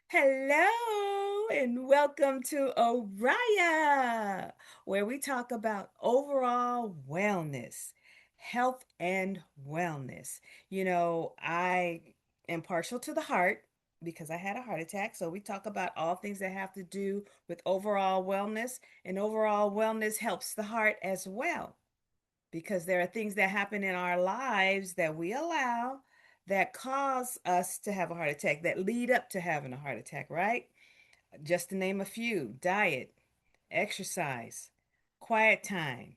Hello and welcome to Oriya, where we talk about overall wellness, health and wellness. I am partial to the heart because I had a heart attack. So we talk about all things that have to do with overall wellness, and overall wellness helps the heart as well because there are things that happen in our lives that we allow that cause us to have a heart attack, that lead up to having a heart attack, right? Just to name a few: diet, exercise, quiet time,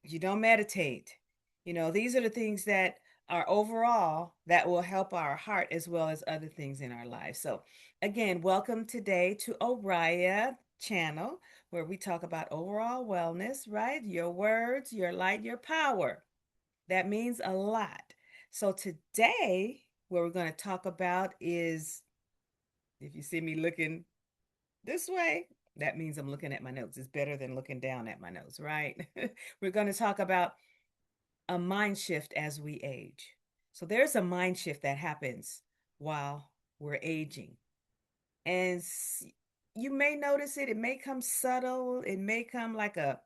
you don't meditate. These are the things that are overall that will help our heart as well as other things in our lives. So, again, welcome today to Oriya channel where we talk about overall wellness, right? Your words, your light, your power. That means a lot. So, today, what we're going to talk about is, if you see me looking this way, that means I'm looking at my notes. It's better than looking down at my notes, right? We're going to talk about a mind shift as we age. So there's a mind shift that happens while we're aging. And you may notice it. It may come subtle. It may come like a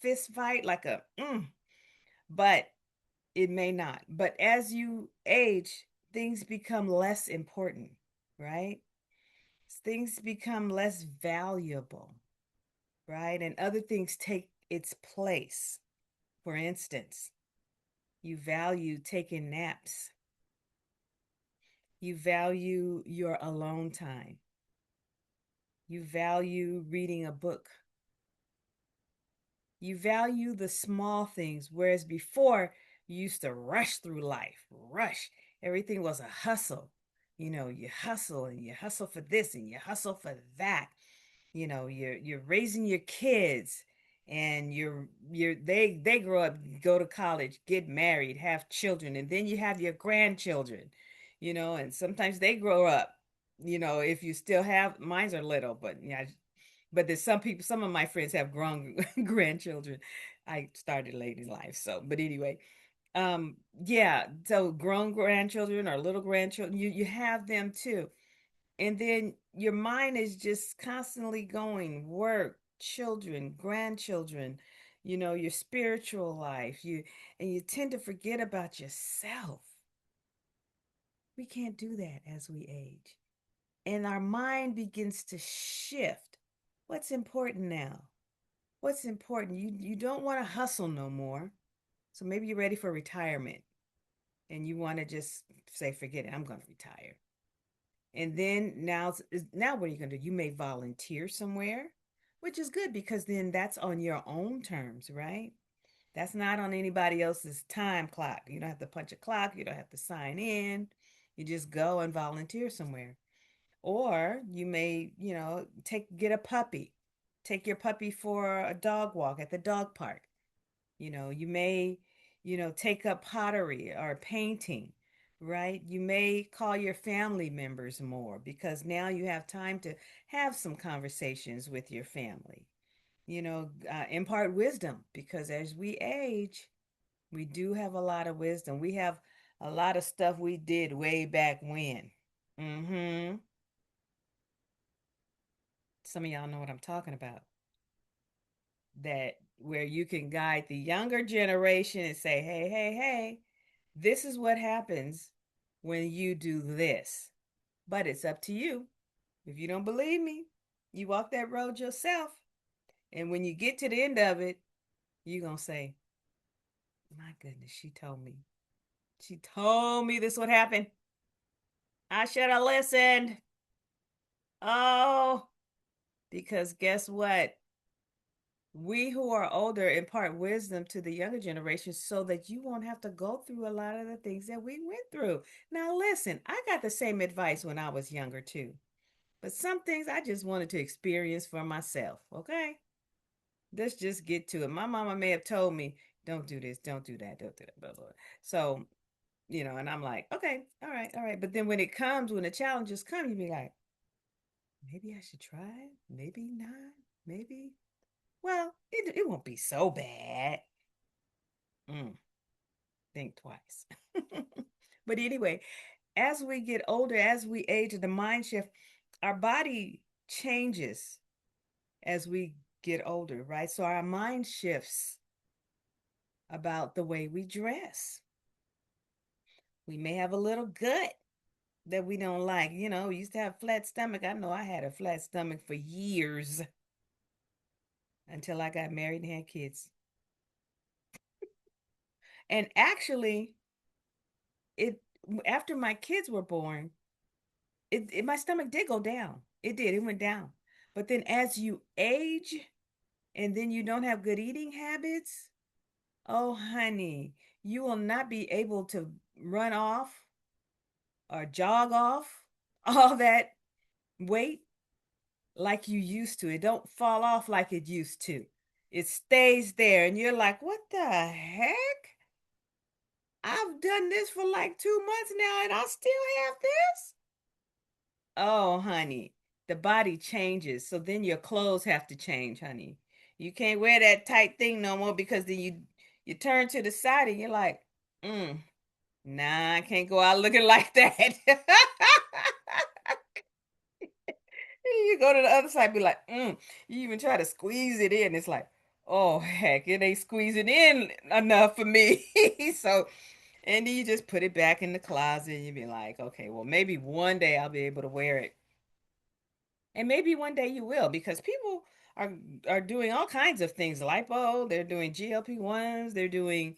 fist fight, but it may not. But as you age, things become less important, right? Things become less valuable, right? And other things take its place. For instance, you value taking naps. You value your alone time. You value reading a book. You value the small things, whereas before you used to rush through life, rush. Everything was a hustle. You hustle and you hustle for this and you hustle for that. You're raising your kids, and they grow up, go to college, get married, have children, and then you have your grandchildren, and sometimes they grow up, if you still have. Mines are little, but yeah. But there's some people, some of my friends have grown grandchildren. I started late in life, so, but anyway, yeah, so grown grandchildren or little grandchildren, you have them too. And then your mind is just constantly going: work, children, grandchildren, your spiritual life. And you tend to forget about yourself. We can't do that as we age. And our mind begins to shift. What's important now? What's important? You don't want to hustle no more. So maybe you're ready for retirement and you want to just say, forget it, I'm going to retire. And then now what are you going to do? You may volunteer somewhere, which is good because then that's on your own terms, right? That's not on anybody else's time clock. You don't have to punch a clock, you don't have to sign in. You just go and volunteer somewhere. Or you may, get a puppy. Take your puppy for a dog walk at the dog park. You may, take up pottery or painting, right? You may call your family members more because now you have time to have some conversations with your family. Impart wisdom because as we age, we do have a lot of wisdom. We have a lot of stuff we did way back when. Mm-hmm. Some of y'all know what I'm talking about. That where you can guide the younger generation and say, hey, hey, hey, this is what happens when you do this. But it's up to you. If you don't believe me, you walk that road yourself. And when you get to the end of it, you're going to say, my goodness, she told me. She told me this would happen. I should have listened. Oh, because guess what? We who are older impart wisdom to the younger generation so that you won't have to go through a lot of the things that we went through. Now, listen, I got the same advice when I was younger too, but some things I just wanted to experience for myself. Okay, let's just get to it. My mama may have told me, don't do this, don't do that, don't do that, blah, blah. So, and I'm like, okay, all right, all right. But then when the challenges come, you be like, maybe I should try it, maybe not, maybe. Well, it won't be so bad. Mm, think twice. But anyway, as we get older, as we age, the mind shift, our body changes as we get older, right? So our mind shifts about the way we dress. We may have a little gut that we don't like. We used to have flat stomach. I know I had a flat stomach for years until I got married and had kids. And actually, it after my kids were born, my stomach did go down. It did. It went down. But then as you age and then you don't have good eating habits, oh honey, you will not be able to run off or jog off all that weight like you used to. It don't fall off like it used to. It stays there and you're like, "What the heck? I've done this for like 2 months now and I still have this?" Oh, honey, the body changes. So then your clothes have to change, honey. You can't wear that tight thing no more because then you turn to the side and you're like, nah, I can't go out looking like that. You go to the other side, be like, You even try to squeeze it in. It's like, oh heck, it ain't squeezing in enough for me. So, and then you just put it back in the closet and you be like, okay, well, maybe one day I'll be able to wear it. And maybe one day you will, because people are are doing all kinds of things. Lipo, they're doing GLP-1s, they're doing,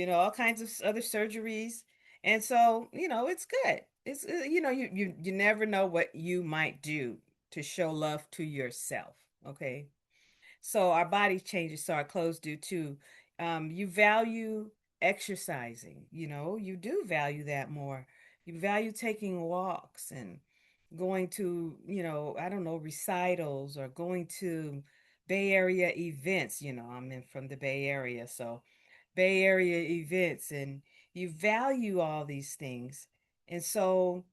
all kinds of other surgeries. And so, it's good. It's you never know what you might do to show love to yourself, okay? So our body changes, so our clothes do too. You value exercising, you do value that more. You value taking walks and going to, I don't know, recitals or going to Bay Area events. I'm from the Bay Area, so Bay Area events, and you value all these things. And so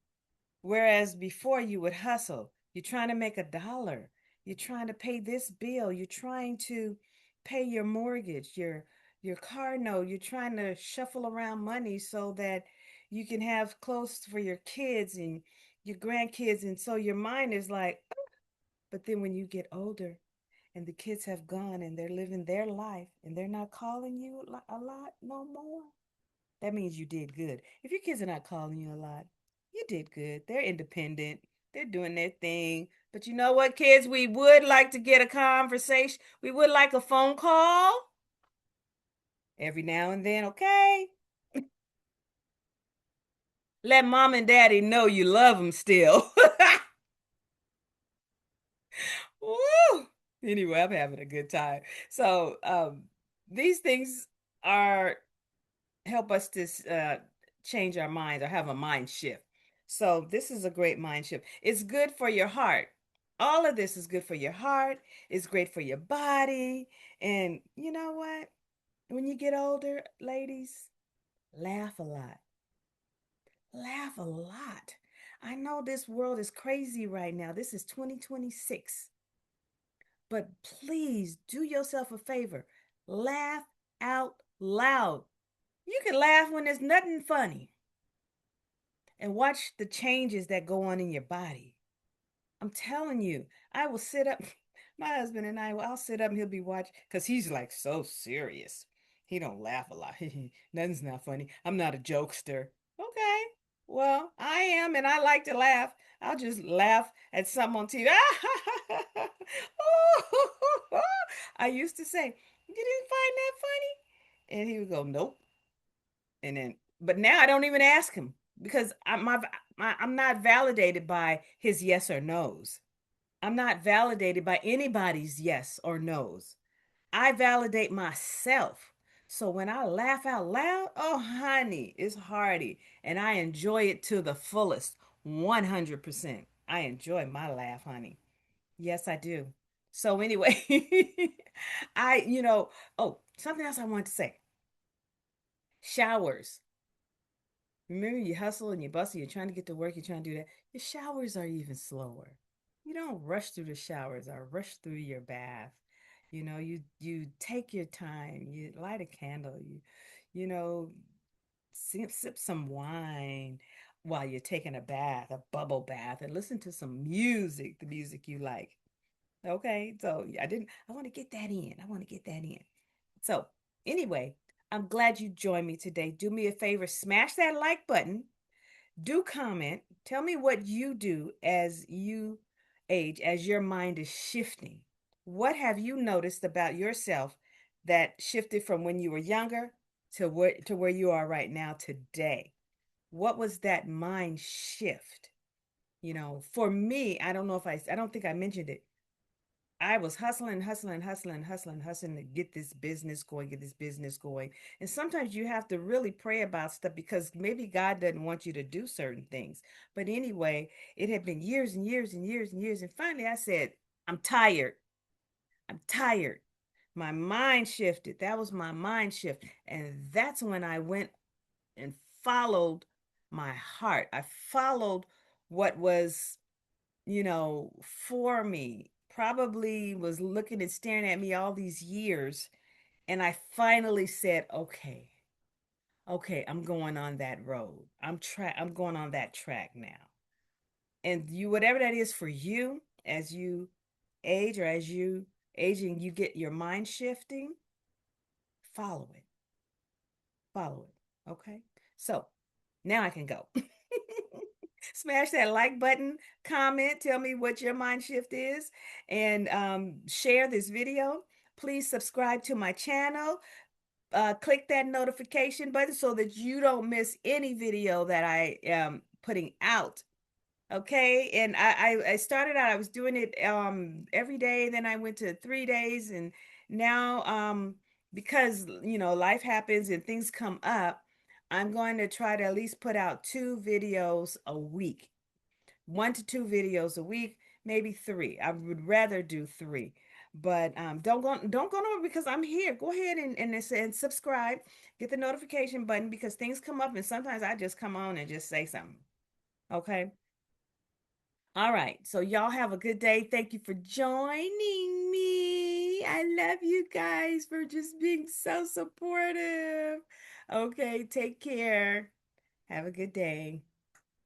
whereas before you would hustle, you're trying to make $1. You're trying to pay this bill. You're trying to pay your mortgage, your car note. You're trying to shuffle around money so that you can have clothes for your kids and your grandkids. And so your mind is like, "Oh." But then when you get older and the kids have gone and they're living their life and they're not calling you a lot no more, that means you did good. If your kids are not calling you a lot, you did good. They're independent. They're doing their thing. But you know what, kids? We would like to get a conversation. We would like a phone call every now and then, okay? Let mom and daddy know you love them still. Woo! Anyway, I'm having a good time. So, these things are help us to change our minds or have a mind shift. So this is a great mind shift. It's good for your heart. All of this is good for your heart. It's great for your body. And you know what? When you get older, ladies, laugh a lot. Laugh a lot. I know this world is crazy right now. This is 2026. But please do yourself a favor. Laugh out loud. You can laugh when there's nothing funny. And watch the changes that go on in your body. I'm telling you, I will sit up. My husband and I'll sit up and he'll be watching because he's like so serious. He don't laugh a lot. Nothing's not funny. I'm not a jokester. Okay, well, I am, and I like to laugh. I'll just laugh at something on TV. I used to say, "You didn't find that funny?" And he would go, "Nope." And then, but now I don't even ask him because I'm not validated by his yes or no's. I'm not validated by anybody's yes or no's. I validate myself. So when I laugh out loud, oh honey, it's hearty and I enjoy it to the fullest. 100%. I enjoy my laugh, honey. Yes, I do. So anyway, oh, something else I want to say. Showers. Remember, you hustle and you bustle, you're trying to get to work, you're trying to do that. Your showers are even slower. You don't rush through the showers or rush through your bath. You take your time, you light a candle, you know, sip some wine. while you're taking a bath, a bubble bath, and listen to some music, the music you like. Okay, so yeah, I want to get that in. I want to get that in. So, anyway, I'm glad you joined me today. Do me a favor, smash that like button. Do comment. Tell me what you do as you age, as your mind is shifting. What have you noticed about yourself that shifted from when you were younger to where you are right now today? What was that mind shift? For me, I don't know if I don't think I mentioned it. I was hustling, hustling, hustling, hustling, hustling to get this business going, get this business going. And sometimes you have to really pray about stuff because maybe God doesn't want you to do certain things. But anyway, it had been years and years and years and years. And finally I said, I'm tired. I'm tired. My mind shifted. That was my mind shift. And that's when I went and followed my heart. I followed what was for me, probably was looking and staring at me all these years. And I finally said, okay, okay, I'm going on that road. I'm going on that track now. And you, whatever that is for you, as you age or as you aging, you get your mind shifting, follow it. Follow it. Okay. So now I can go. Smash that like button, comment, tell me what your mind shift is, and share this video. Please subscribe to my channel. Click that notification button so that you don't miss any video that I am putting out. Okay, and I started out, I was doing it every day, then I went to 3 days, and now because life happens and things come up, I'm going to try to at least put out 2 videos a week. 1 to 2 videos a week, maybe three. I would rather do three. But don't go nowhere because I'm here. Go ahead and subscribe, get the notification button because things come up and sometimes I just come on and just say something. Okay. All right. So y'all have a good day. Thank you for joining me. I love you guys for just being so supportive. Okay, take care. Have a good day.